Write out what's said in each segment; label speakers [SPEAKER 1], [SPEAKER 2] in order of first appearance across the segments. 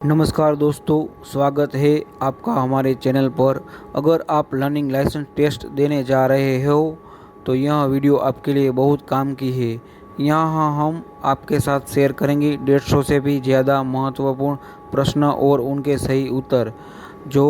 [SPEAKER 1] नमस्कार दोस्तों, स्वागत है आपका हमारे चैनल पर। अगर आप लर्निंग लाइसेंस टेस्ट देने जा रहे हो तो यह वीडियो आपके लिए बहुत काम की है। यहाँ हम आपके साथ शेयर करेंगे 150 से भी ज़्यादा महत्वपूर्ण प्रश्न और उनके सही उत्तर जो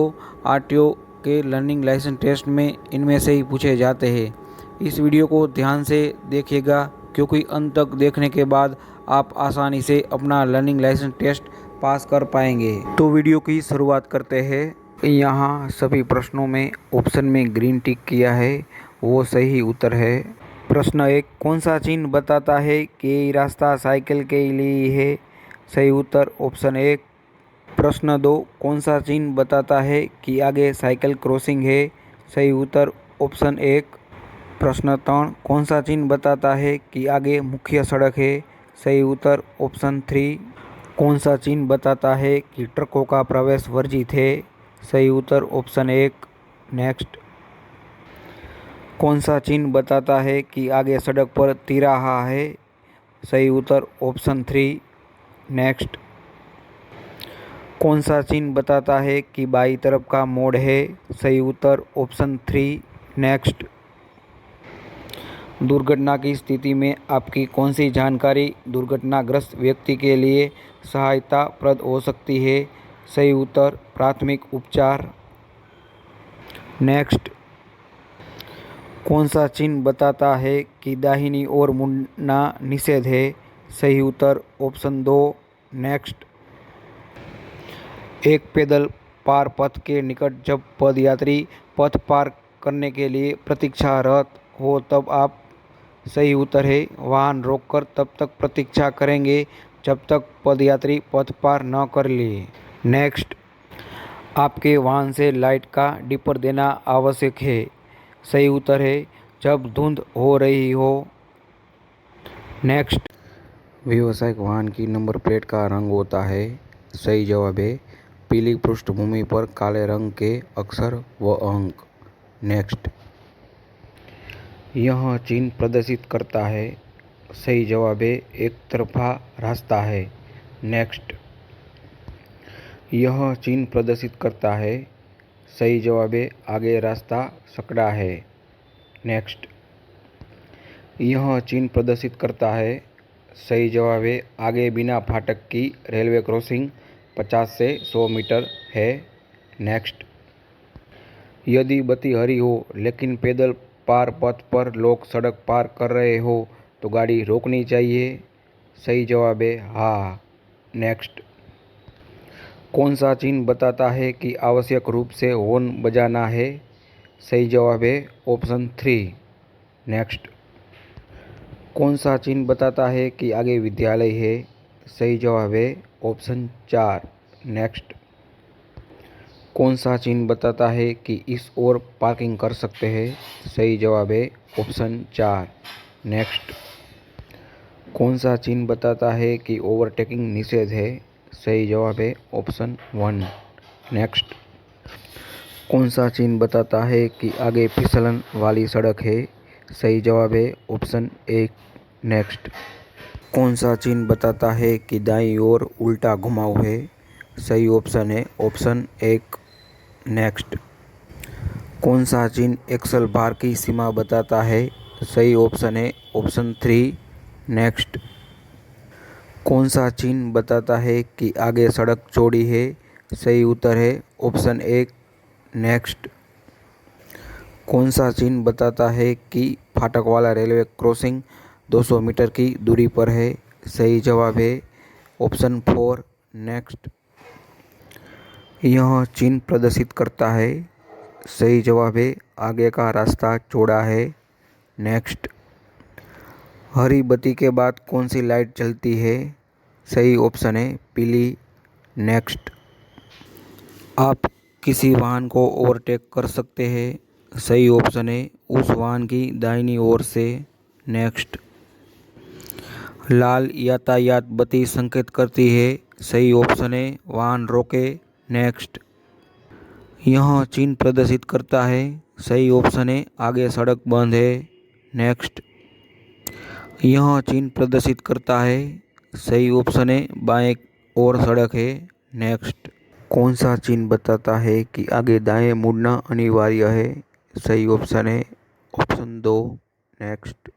[SPEAKER 1] आरटीओ के लर्निंग लाइसेंस टेस्ट में इनमें से ही पूछे जाते हैं। इस वीडियो को ध्यान से देखिएगा क्योंकि अंत तक देखने के बाद आप आसानी से अपना लर्निंग लाइसेंस टेस्ट पास कर पाएंगे। तो वीडियो की शुरुआत करते हैं। यहाँ सभी प्रश्नों में ऑप्शन में ग्रीन टिक किया है, वो सही उत्तर है। प्रश्न 1, कौन सा चिन्ह बताता है कि ये रास्ता साइकिल के लिए है? सही उत्तर ऑप्शन 1। प्रश्न 2, कौन सा चिन्ह बताता है कि आगे साइकिल क्रॉसिंग है? सही उत्तर ऑप्शन 1। प्रश्न 3, कौन सा चिन्ह बताता है कि आगे मुख्य सड़क है? सही उत्तर ऑप्शन 3। कौन सा चिन्ह बताता है कि ट्रकों का प्रवेश वर्जित है? सही उत्तर ऑप्शन 1। नेक्स्ट, कौन सा चिन्ह बताता है कि आगे सड़क पर तिराहा है? सही उत्तर ऑप्शन 3। नेक्स्ट, कौन सा चिन्ह बताता है कि बाईं तरफ का मोड़ है? सही उत्तर ऑप्शन 3। नेक्स्ट, दुर्घटना की स्थिति में आपकी कौन सी जानकारी दुर्घटनाग्रस्त व्यक्ति के लिए सहायताप्रद हो सकती है? सही उत्तर प्राथमिक उपचार। नेक्स्ट, कौन सा चिन्ह बताता है कि दाहिनी ओर मुड़ना निषेध है? सही उत्तर ऑप्शन 2। नेक्स्ट, एक पैदल पार पथ के निकट जब पदयात्री पथ पार करने के लिए प्रतीक्षारत हो तब आप? सही उत्तर है वाहन रोककर तब तक प्रतीक्षा करेंगे जब तक पदयात्री पथ पार न कर ले। नेक्स्ट, आपके वाहन से लाइट का डिपर देना आवश्यक है? सही उत्तर है जब धुंध हो रही हो। नेक्स्ट, व्यावसायिक वाहन की नंबर प्लेट का रंग होता है? सही जवाब है पीली पृष्ठभूमि पर काले रंग के अक्षर व अंक। नेक्स्ट, यह चिन्ह प्रदर्शित करता है? सही जवाब है एक तरफा रास्ता है। नेक्स्ट, यह चिन्ह प्रदर्शित करता है? सही जवाब है आगे रास्ता सकड़ा है। नेक्स्ट, यह चिन्ह प्रदर्शित करता है? सही जवाब है आगे बिना फाटक की रेलवे क्रॉसिंग 50 से 100 मीटर है। नेक्स्ट, यदि बत्ती हरी हो लेकिन पैदल पार पथ पर लोग सड़क पार कर रहे हो तो गाड़ी रोकनी चाहिए? सही जवाब है हाँ। नेक्स्ट, कौन सा चिन्ह बताता है कि आवश्यक रूप से हॉर्न बजाना है? सही जवाब है ऑप्शन 3। नेक्स्ट, कौन सा चिन्ह बताता है कि आगे विद्यालय है? सही जवाब है ऑप्शन 4। नेक्स्ट, कौन सा चिन्ह बताता है कि इस ओर पार्किंग कर सकते हैं? सही जवाब है ऑप्शन 4। नेक्स्ट, कौन सा चिन्ह बताता है कि ओवरटेकिंग निषेध है? सही जवाब है ऑप्शन 1। नेक्स्ट, कौन सा चिन्ह बताता है कि आगे फिसलन वाली सड़क है? सही जवाब है ऑप्शन 1। नेक्स्ट, कौन सा चिन्ह बताता है कि दाईं ओर उल्टा घुमाव है? सही ऑप्शन है ऑप्शन 1। नेक्स्ट, कौन सा चिन्ह एक्सल भार की सीमा बताता है? सही ऑप्शन है ऑप्शन 3। नेक्स्ट, कौन सा चिन्ह बताता है कि आगे सड़क चौड़ी है? सही उत्तर है ऑप्शन 1। नेक्स्ट, कौन सा चिन्ह बताता है कि फाटक वाला रेलवे क्रॉसिंग 200 मीटर की दूरी पर है? सही जवाब है ऑप्शन 4। नेक्स्ट, यह चिन्ह प्रदर्शित करता है? सही जवाब है आगे का रास्ता चौड़ा है। नेक्स्ट, हरी बत्ती के बाद कौन सी लाइट जलती है? सही ऑप्शन है पीली। नेक्स्ट, आप किसी वाहन को ओवरटेक कर सकते हैं? सही ऑप्शन है उस वाहन की दाहिनी ओर से। नेक्स्ट, लाल यातायात बत्ती संकेत करती है? सही ऑप्शन है वाहन रोके। नेक्स्ट, यह चिन्ह प्रदर्शित करता है? सही ऑप्शन है आगे सड़क बंद है। नेक्स्ट, यह चिन्ह प्रदर्शित करता है? सही ऑप्शन है बाएं ओर सड़क है। नेक्स्ट। कौन सा चिन्ह बताता है कि आगे दाएं मुड़ना अनिवार्य है? सही ऑप्शन है ऑप्शन 2। नेक्स्ट।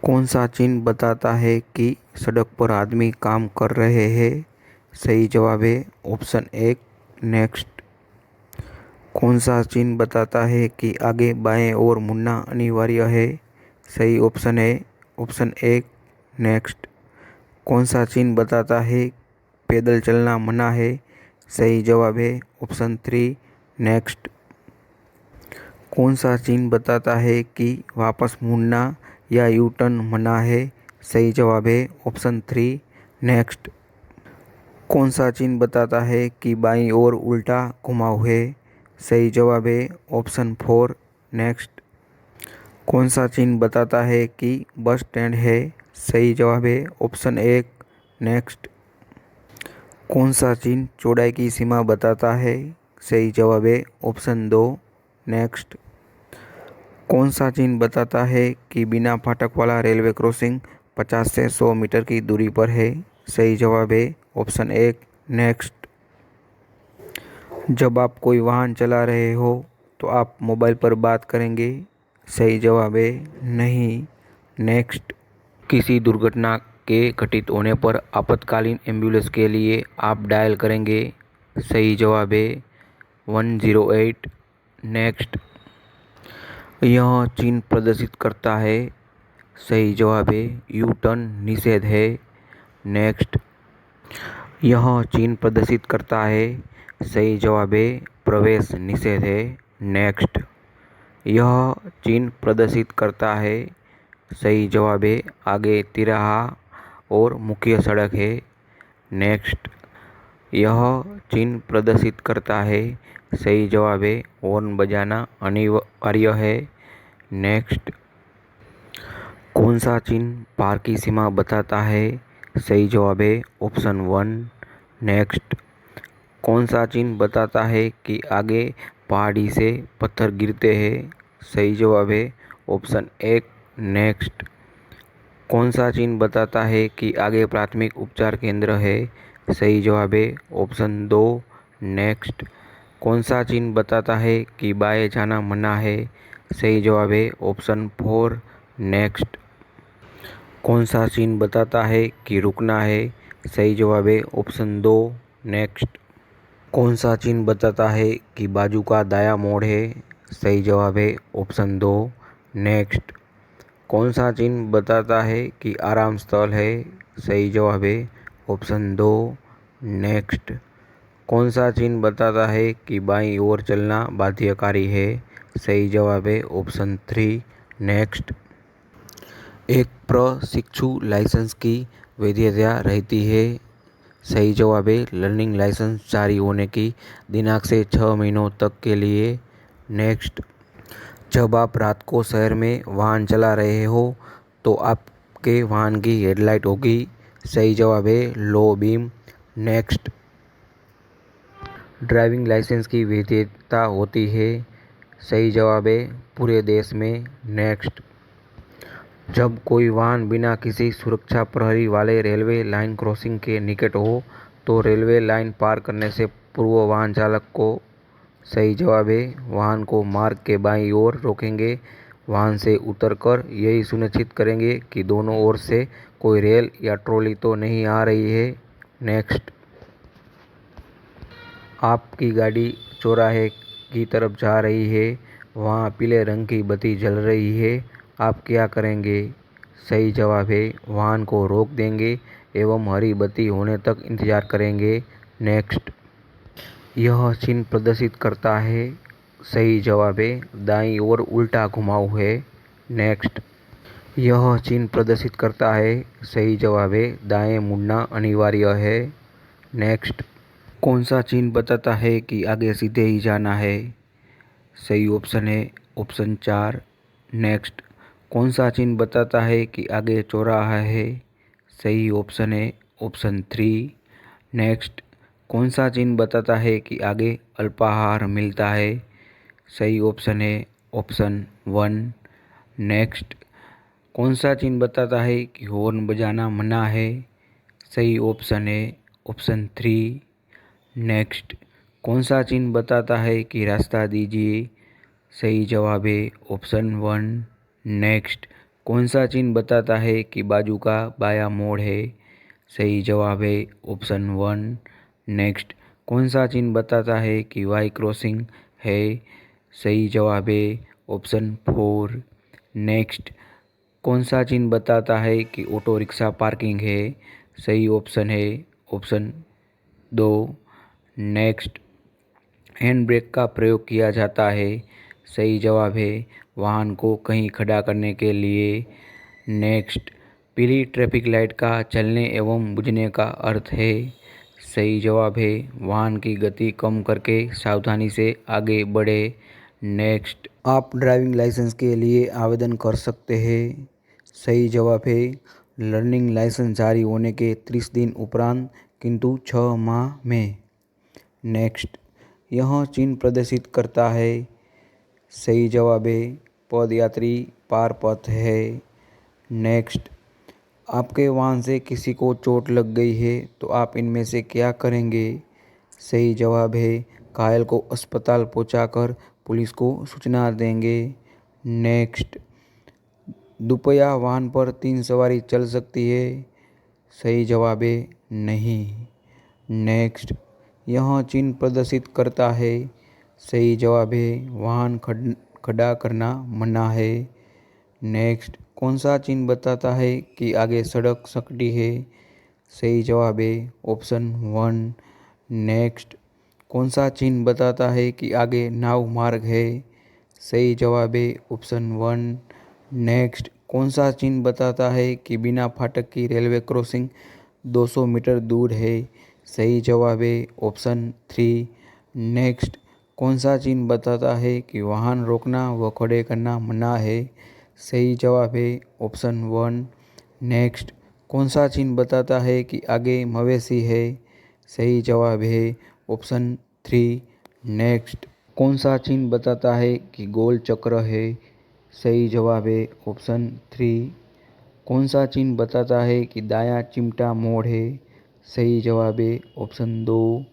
[SPEAKER 1] कौन सा चिन्ह बताता है कि सड़क पर आदमी काम कर रहे हैं? सही जवाब है ऑप्शन 1। नेक्स्ट। कौन सा चिन्ह बताता है कि आगे बाएं ओर मुड़ना अनिवार्य है? सही ऑप्शन है ऑप्शन 1। नेक्स्ट। कौन सा चिन्ह बताता है पैदल चलना मना है? सही जवाब है ऑप्शन 3। नेक्स्ट। कौन सा चिन्ह बताता है कि वापस मुड़ना या यू टर्न मना है? सही जवाब है ऑप्शन 3। नेक्स्ट। कौन सा चिन्ह बताता है कि बाईं ओर उल्टा घुमाव है? सही जवाब है ऑप्शन 4। नेक्स्ट। कौन सा चिन्ह बताता है कि बस स्टैंड है? सही जवाब है ऑप्शन 1। नेक्स्ट। कौन सा चिन्ह चौड़ाई की सीमा बताता है? सही जवाब है ऑप्शन 2। नेक्स्ट। कौन सा चिन्ह बताता है कि बिना फाटक वाला रेलवे क्रॉसिंग 50 से 100 मीटर की दूरी पर है? सही जवाब है ऑप्शन 1। नेक्स्ट। जब आप कोई वाहन चला रहे हो तो आप मोबाइल पर बात करेंगे? सही जवाब है नहीं। नेक्स्ट। किसी दुर्घटना के घटित होने पर आपातकालीन एम्बुलेंस के लिए आप डायल करेंगे? सही जवाब है 108। नेक्स्ट। यह चिन्ह प्रदर्शित करता है? सही जवाब है यू टर्न निषेध है। नेक्स्ट। यह चिन्ह प्रदर्शित करता है? सही जवाब है प्रवेश निषेध है। नेक्स्ट। यह चिन्ह प्रदर्शित करता है? सही जवाब है आगे तिराहा और मुख्य सड़क है। नेक्स्ट। यह चिन्ह प्रदर्शित करता है? सही जवाब है हॉर्न बजाना अनिवार्य है। नेक्स्ट। कौन सा चिन्ह पार की सीमा बताता है? सही जवाब है ऑप्शन 1। नेक्स्ट। कौन सा चिन्ह बताता है कि आगे पहाड़ी से पत्थर गिरते हैं? सही जवाब है ऑप्शन 1। नेक्स्ट। कौन सा चिन्ह बताता है कि आगे प्राथमिक उपचार केंद्र है? सही जवाब है ऑप्शन 2। नेक्स्ट। कौन सा चिन्ह बताता है कि बाएं जाना मना है? सही जवाब है ऑप्शन 4। नेक्स्ट। कौन सा चिन्ह बताता है कि रुकना है? सही जवाब है ऑप्शन 2। नेक्स्ट। कौन सा चिन्ह बताता है कि बाजू का दायां मोड़ है? सही जवाब है ऑप्शन 2। नेक्स्ट। कौन सा चिन्ह बताता है कि आराम स्थल है? सही जवाब है ऑप्शन 2। नेक्स्ट। कौन सा चिन्ह बताता है कि बाईं ओर चलना बाध्यकारी है? सही जवाब है ऑप्शन 3। नेक्स्ट। एक प्रशिक्षु लाइसेंस की वैधता रहती है? सही जवाब है लर्निंग लाइसेंस जारी होने की दिनांक से 6 महीनों तक के लिए। नेक्स्ट। जब आप रात को शहर में वाहन चला रहे हो तो आपके वाहन की हेडलाइट होगी? सही जवाब है low beam. Next. Driving licence की वैधता होती है? सही जवाब है पूरे देश में। नेक्स्ट। जब कोई वाहन बिना किसी सुरक्षा प्रहरी वाले रेलवे लाइन क्रॉसिंग के निकट हो तो रेलवे लाइन पार करने से पूर्व वाहन चालक को? सही जवाब है वाहन को मार्ग के बाईं ओर रोकेंगे। वाहन से उतरकर यही सुनिश्चित करेंगे कि दोनों ओर से कोई रेल या ट्रॉली तो नहीं आ रही है। नेक्स्ट। आपकी गाड़ी चौराहे की तरफ जा रही है, वहाँ पीले रंग की बत्ती जल रही है, आप क्या करेंगे? सही जवाब है वाहन को रोक देंगे एवं हरी बत्ती होने तक इंतजार करेंगे। नेक्स्ट। यह चिन्ह प्रदर्शित करता है? सही जवाब है दाईं ओर उल्टा घुमाव है। नेक्स्ट। यह चिन्ह प्रदर्शित करता है? सही जवाब है दाएं मुड़ना अनिवार्य है। नेक्स्ट। कौन सा चिन्ह बताता है कि आगे सीधे ही जाना है? सही ऑप्शन है ऑप्शन 4। नेक्स्ट। कौन सा चिन्ह बताता है कि आगे चौराहा है? सही ऑप्शन है ऑप्शन 3। नेक्स्ट। कौन सा चिन्ह बताता है कि आगे अल्पाहार मिलता है? सही ऑप्शन है ऑप्शन 1। नेक्स्ट। कौन सा चिन्ह बताता है कि हॉर्न बजाना मना है? सही ऑप्शन है ऑप्शन 3। नेक्स्ट, कौन सा चिन्ह बताता है कि रास्ता दीजिए? सही जवाब है ऑप्शन 1। नेक्स्ट, कौन सा चिन्ह बताता है कि बाजू का बायां मोड़ है? सही जवाब है ऑप्शन 1। नेक्स्ट, कौन सा चिन्ह बताता है कि वाई क्रॉसिंग है? सही जवाब है ऑप्शन 4। नेक्स्ट, कौन सा चिन्ह बताता है कि ऑटो रिक्शा पार्किंग है? सही ऑप्शन है ऑप्शन 2। नेक्स्ट, हैंड ब्रेक का प्रयोग किया जाता है? सही जवाब है वाहन को कहीं खड़ा करने के लिए। नेक्स्ट, पीली ट्रैफिक लाइट का चलने एवं बुझने का अर्थ है? सही जवाब है वाहन की गति कम करके सावधानी से आगे बढ़े। नेक्स्ट, आप ड्राइविंग लाइसेंस के लिए आवेदन कर सकते हैं? सही जवाब है लर्निंग लाइसेंस जारी होने के 30 दिन उपरांत, किंतु 6 माह में। नेक्स्ट, यह चिन्ह प्रदर्शित करता है? सही जवाब है पदयात्री पार पथ है। नेक्स्ट, आपके वाहन से किसी को चोट लग गई है तो आप इनमें से क्या करेंगे? सही जवाब है घायल को अस्पताल पहुंचाकर पुलिस को सूचना देंगे। नेक्स्ट, दुपहिया वाहन पर 3 सवारी चल सकती है? सही जवाब है नहीं। नेक्स्ट, यह चिन्ह प्रदर्शित करता है? सही जवाब है वाहन खड़ा करना मना है। नेक्स्ट, कौन सा चिन्ह बताता है कि आगे सड़क सकटी है? सही जवाब है ऑप्शन 1। नेक्स्ट, कौन सा चिन्ह बताता है कि आगे नाव मार्ग है? सही जवाब है ऑप्शन 1। नेक्स्ट, कौन सा चिन्ह बताता है कि बिना फाटक की रेलवे क्रॉसिंग 200 मीटर दूर है? सही जवाब है ऑप्शन 3। नेक्स्ट, कौन सा चिन्ह बताता है कि वाहन रोकना व खड़े करना मना है? सही जवाब है ऑप्शन 1। नेक्स्ट, कौन सा चिन्ह बताता है कि आगे मवेशी है? सही जवाब है ऑप्शन 3। नेक्स्ट, कौन सा चिन्ह बताता है कि गोल चक्र है? सही जवाब है ऑप्शन 3। कौन सा चिन्ह बताता है कि दायां चिमटा मोड़ है? सही जवाब है ऑप्शन 2।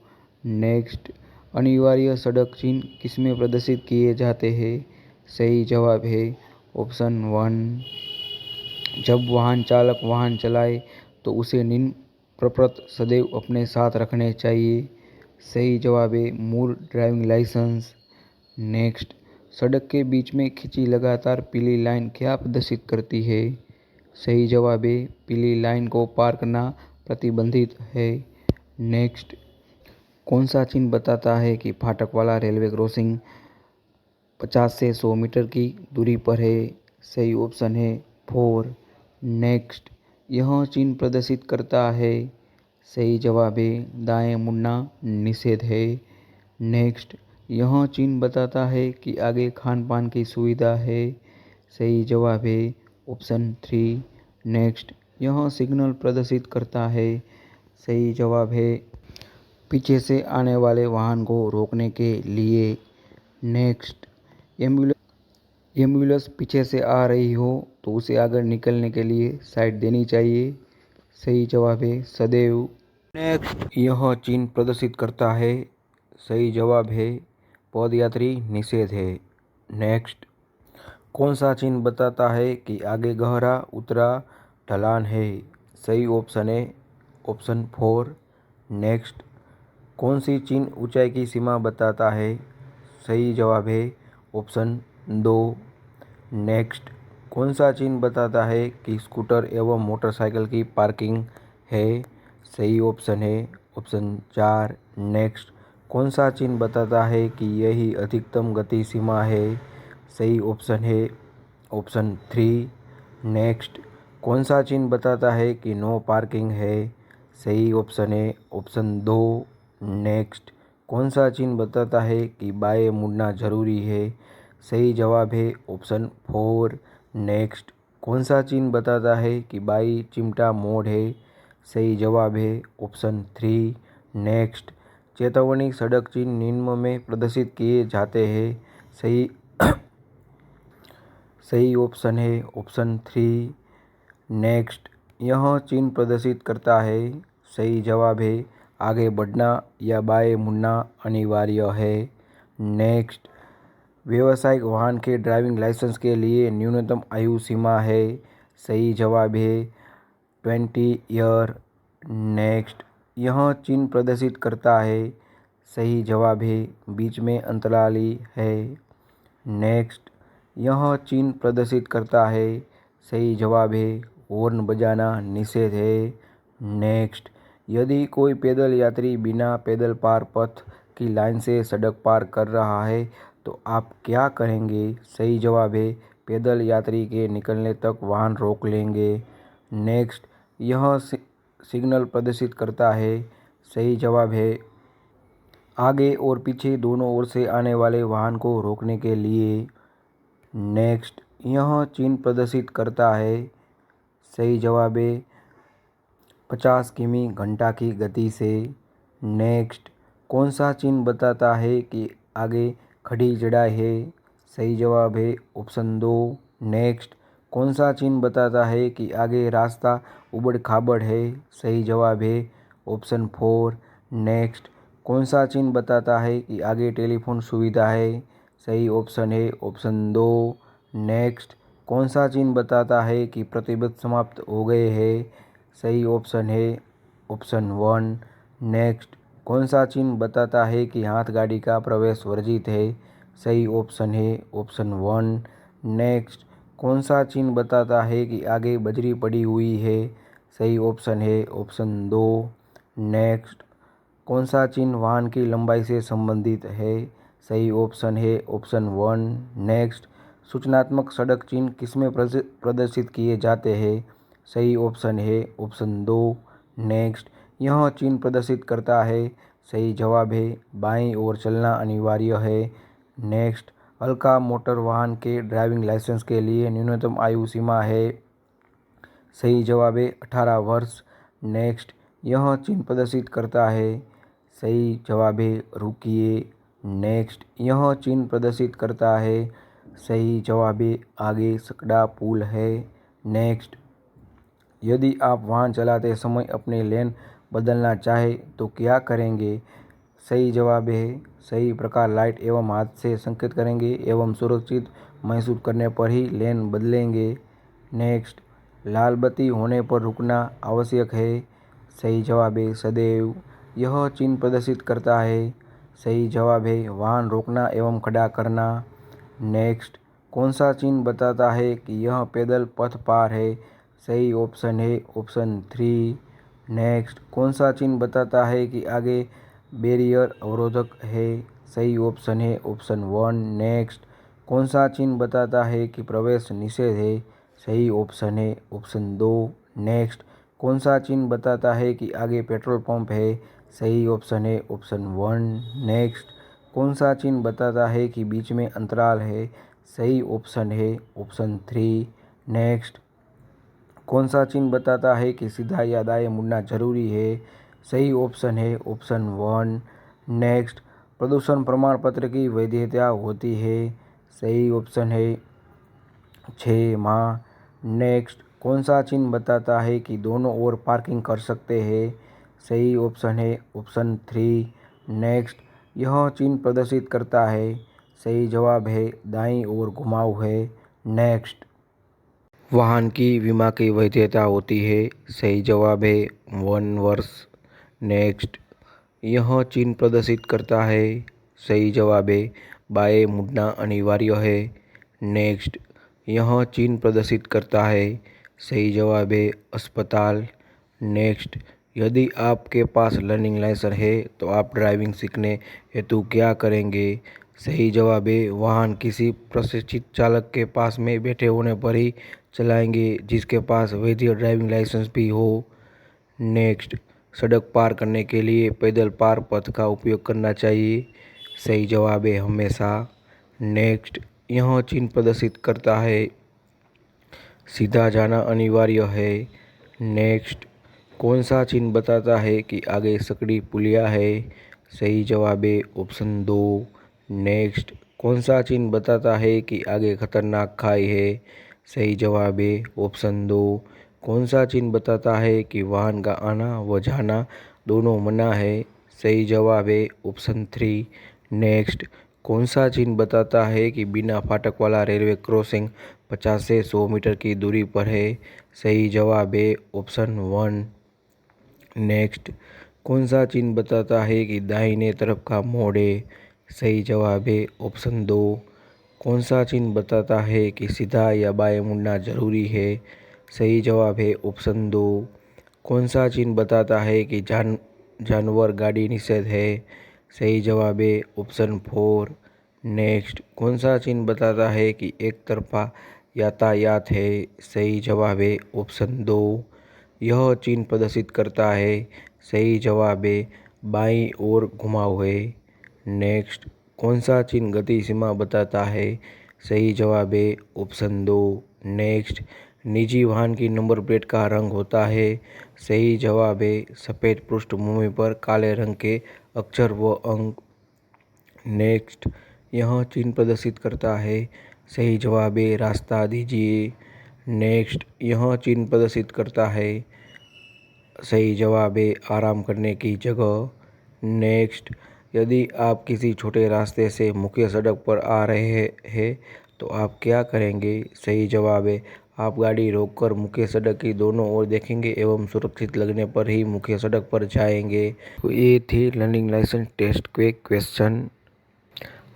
[SPEAKER 1] नेक्स्ट, अनिवार्य सड़क चिन्ह किसमें प्रदर्शित किए जाते हैं? सही जवाब है ऑप्शन 1। जब वाहन चालक वाहन चलाए तो उसे निम्न प्रपत्र सदैव अपने साथ रखने चाहिए। सही जवाब है मूल ड्राइविंग लाइसेंस। नेक्स्ट, सड़क के बीच में खिंची लगातार पीली लाइन क्या प्रदर्शित करती है? सही जवाब है पीली लाइन को पार करना प्रतिबंधित है। नेक्स्ट, कौन सा चिन्ह बताता है कि फाटक वाला रेलवे क्रॉसिंग 50 से 100 मीटर की दूरी पर है? सही ऑप्शन है 4। नेक्स्ट, यह चिन्ह प्रदर्शित करता है? सही जवाब है दाएं मुड़ना निषेध है। नेक्स्ट, यह चिन्ह बताता है कि आगे खान पान की सुविधा है? सही जवाब है ऑप्शन 3। नेक्स्ट, यह सिग्नल प्रदर्शित करता है? सही जवाब है पीछे से आने वाले वाहन को रोकने के लिए। नेक्स्ट, एम्बुलेंस पीछे से आ रही हो तो उसे आगे निकलने के लिए साइड देनी चाहिए। सही जवाब है सदैव। नेक्स्ट, यह चिन्ह प्रदर्शित करता है? सही जवाब है पदयात्री निषेध है। नेक्स्ट, कौन सा चिन्ह बताता है कि आगे गहरा उतरा ढलान है? सही ऑप्शन है ऑप्शन 4। नेक्स्ट, कौन सी चिन्ह ऊंचाई की सीमा बताता है? सही जवाब है ऑप्शन 2। नेक्स्ट, कौन सा चिन्ह बताता है कि स्कूटर एवं मोटरसाइकिल की पार्किंग है? सही ऑप्शन है ऑप्शन 4। नेक्स्ट, कौन सा चिन्ह बताता है कि यही अधिकतम गति सीमा है? सही ऑप्शन है ऑप्शन 3। नेक्स्ट, कौन सा चिन्ह बताता है कि नो पार्किंग है? सही ऑप्शन है ऑप्शन 2। नेक्स्ट, कौन सा चिन्ह बताता है कि बाएं मुड़ना जरूरी है? सही जवाब है ऑप्शन 4। नेक्स्ट, कौन सा चिन्ह बताता है कि बाई चिमटा मोड़ है? सही जवाब है ऑप्शन 3। नेक्स्ट, चेतावनी सड़क चिन्ह निम्न में प्रदर्शित किए जाते हैं? सही सही ऑप्शन है ऑप्शन 3। नेक्स्ट, यह चिन्ह प्रदर्शित करता है? सही जवाब है आगे बढ़ना या बाएं मुड़ना अनिवार्य है। नेक्स्ट, व्यावसायिक वाहन के ड्राइविंग लाइसेंस के लिए न्यूनतम आयु सीमा है। सही जवाब है 20 ईयर। नेक्स्ट, यह चिन्ह प्रदर्शित करता है। सही जवाब है बीच में अंतराली है। नेक्स्ट, यह चिन्ह प्रदर्शित करता है। सही जवाब है हॉर्न बजाना निषेध है। नेक्स्ट, यदि कोई पैदल यात्री बिना पैदल पार पथ की लाइन से सड़क पार कर रहा है तो आप क्या करेंगे? सही जवाब है पैदल यात्री के निकलने तक वाहन रोक लेंगे। नेक्स्ट, यह सिग्नल प्रदर्शित करता है। सही जवाब है आगे और पीछे दोनों ओर से आने वाले वाहन को रोकने के लिए। नेक्स्ट, यह चिन्ह प्रदर्शित करता है। सही जवाब है 50 किमी घंटा की गति से। नेक्स्ट, कौन सा चिन्ह बताता है कि आगे खड़ी चढ़ाई है? सही जवाब है ऑप्शन 2। नेक्स्ट, कौन सा चिन्ह बताता है कि आगे रास्ता उबड़ खाबड़ है? सही जवाब है ऑप्शन 4। नेक्स्ट, कौन सा चिन्ह बताता है कि आगे टेलीफोन सुविधा है? सही ऑप्शन है ऑप्शन 2। नेक्स्ट, कौन सा चिन्ह बताता है कि प्रतिबंध समाप्त हो गए हैं? सही ऑप्शन है ऑप्शन 1। नेक्स्ट, कौन सा चिन्ह बताता है कि हाथ गाड़ी का प्रवेश वर्जित है? सही ऑप्शन है ऑप्शन 1। नेक्स्ट, कौन सा चिन्ह बताता है कि आगे बजरी पड़ी हुई है? सही ऑप्शन है ऑप्शन 2। नेक्स्ट, कौन सा चिन्ह वाहन की लंबाई से संबंधित है? सही ऑप्शन है ऑप्शन 1। नेक्स्ट, सूचनात्मक सड़क चिन्ह किसमें प्रदर्शित किए जाते हैं? सही ऑप्शन है ऑप्शन 2। नेक्स्ट, यह चिन्ह प्रदर्शित करता है। सही जवाब है बाईं ओर चलना अनिवार्य है। नेक्स्ट, हल्का मोटर वाहन के ड्राइविंग लाइसेंस के लिए न्यूनतम आयु सीमा है। सही जवाब है 18 वर्ष। नेक्स्ट, यह चिन्ह प्रदर्शित करता है। सही जवाब है रुकिए। नेक्स्ट, यह चिन्ह प्रदर्शित करता है। सही जवाब है आगे सकड़ा पुल है। नेक्स्ट, यदि आप वाहन चलाते समय अपने लेन बदलना चाहें तो क्या करेंगे? सही जवाब है सही प्रकार लाइट एवं हाथ से संकेत करेंगे एवं सुरक्षित महसूस करने पर ही लेन बदलेंगे। नेक्स्ट, लाल बत्ती होने पर रुकना आवश्यक है। सही जवाब है सदैव। यह चिन्ह प्रदर्शित करता है। सही जवाब है वाहन रोकना एवं खड़ा करना। नेक्स्ट, कौन सा चिन्ह बताता है कि यह पैदल पथ पार है? सही ऑप्शन है ऑप्शन 3। नेक्स्ट, कौन सा चिन्ह बताता है कि आगे बैरियर अवरोधक है? सही ऑप्शन है ऑप्शन 1। नेक्स्ट, कौन सा चिन्ह बताता है कि प्रवेश निषेध है? सही ऑप्शन है ऑप्शन 2। नेक्स्ट, कौन सा चिन्ह बताता है कि आगे पेट्रोल पंप है? सही ऑप्शन है ऑप्शन 1। नेक्स्ट, कौन सा चिन्ह बताता है कि बीच में अंतराल है? सही ऑप्शन है ऑप्शन 3। नेक्स्ट, कौन सा चिन्ह बताता है कि सीधा या दाएं मुड़ना जरूरी है? सही ऑप्शन है ऑप्शन 1। नेक्स्ट, प्रदूषण प्रमाण पत्र की वैधता होती है? सही ऑप्शन है 6 माह। नेक्स्ट, कौन सा चिन्ह बताता है कि दोनों ओर पार्किंग कर सकते हैं? सही ऑप्शन है ऑप्शन 3। नेक्स्ट, यह चिन्ह प्रदर्शित करता है। सही जवाब है दाईं ओर घुमाव है। नेक्स्ट, वाहन की बीमा की वैधता होती है? सही जवाब है 1 वर्ष। नेक्स्ट, यह चिन्ह प्रदर्शित करता है। सही जवाब है बाएं मुड़ना अनिवार्य है। नेक्स्ट, यह चिन्ह प्रदर्शित करता है। सही जवाब है अस्पताल। नेक्स्ट, यदि आपके पास लर्निंग लाइसेंस है तो आप ड्राइविंग सीखने हेतु क्या करेंगे? सही जवाब है वाहन किसी प्रशिक्षित चालक के पास में बैठे होने पर ही चलाएंगे जिसके पास वैध ड्राइविंग लाइसेंस भी हो। नेक्स्ट, सड़क पार करने के लिए पैदल पार पथ का उपयोग करना चाहिए? सही जवाब है हमेशा। नेक्स्ट, यह चिन्ह प्रदर्शित करता है। सीधा जाना अनिवार्य है। नेक्स्ट, कौन सा चिन्ह बताता है कि आगे सकड़ी पुलिया है? सही जवाब है ऑप्शन 2। नेक्स्ट, कौन सा चिन्ह बताता है कि आगे खतरनाक खाई है? सही जवाब है ऑप्शन 2। कौन सा चिन्ह बताता है कि वाहन का आना व जाना दोनों मना है। सही जवाब है ऑप्शन 3। नेक्स्ट, कौन सा चिन्ह बताता है कि बिना फाटक वाला रेलवे क्रॉसिंग 50 से 100 मीटर की दूरी पर है? सही जवाब है ऑप्शन 1। नेक्स्ट, कौन सा चिन्ह बताता है कि दाहिने तरफ का मोड़ है? सही जवाब है ऑप्शन 2। कौन सा चिन्ह बताता है कि सीधा या बाएं मुड़ना जरूरी है? सही जवाब है ऑप्शन 2। कौन सा चिन्ह बताता है कि जानवर गाड़ी निषेध है? सही जवाब है ऑप्शन 4। नेक्स्ट, कौन सा चिन्ह बताता है कि एक तरफा यातायात है? सही जवाब है ऑप्शन 2। यह चिन्ह प्रदर्शित करता है। सही जवाब है बाईं ओर घुमाव है। नेक्स्ट, कौन सा चिन्ह गति सीमा बताता है? सही जवाब है ऑप्शन 2। नेक्स्ट, निजी वाहन की नंबर प्लेट का रंग होता है? सही जवाब है सफ़ेद पृष्ठभूमि पर काले रंग के अक्षर व अंक। नेक्स्ट, यह चिन्ह प्रदर्शित करता है। सही जवाब है रास्ता दीजिए। नेक्स्ट, यह चिन्ह प्रदर्शित करता है। सही जवाब है आराम करने की जगह। नेक्स्ट, यदि आप किसी छोटे रास्ते से मुख्य सड़क पर आ रहे हैं तो आप क्या करेंगे? सही जवाब है आप गाड़ी रोककर मुख्य सड़क की दोनों ओर देखेंगे एवं सुरक्षित लगने पर ही मुख्य सड़क पर जाएंगे। तो ये थे लर्निंग लाइसेंस टेस्ट के क्वेश्चन।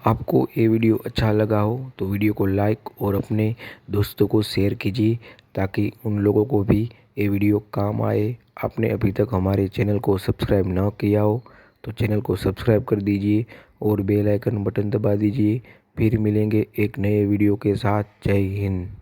[SPEAKER 1] आपको ये वीडियो अच्छा लगा हो तो वीडियो को लाइक और अपने दोस्तों को शेयर कीजिए ताकि उन लोगों को भी ये वीडियो काम आए। आपने अभी तक हमारे चैनल को सब्सक्राइब न किया हो तो चैनल को सब्सक्राइब कर दीजिए और बेल आइकन बटन दबा दीजिए। फिर मिलेंगे एक नए वीडियो के साथ। जय हिंद।